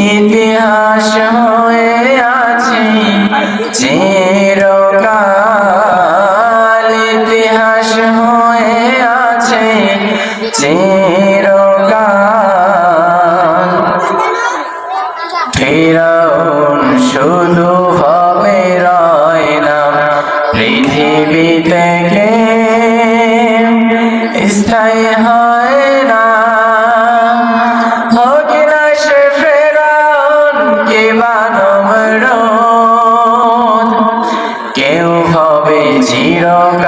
ইতিহাস হয়ে আছে চিরকাল, ইতিহাস হয়ে আছে চিরকাল। ফিরআউন শুধু ভাবে রয় না পৃথিবী থেকে স্থায়ী হয় না। হোক না সে ফিরআউন কিংবা নমরুদ, কেউ হবে চিরকাল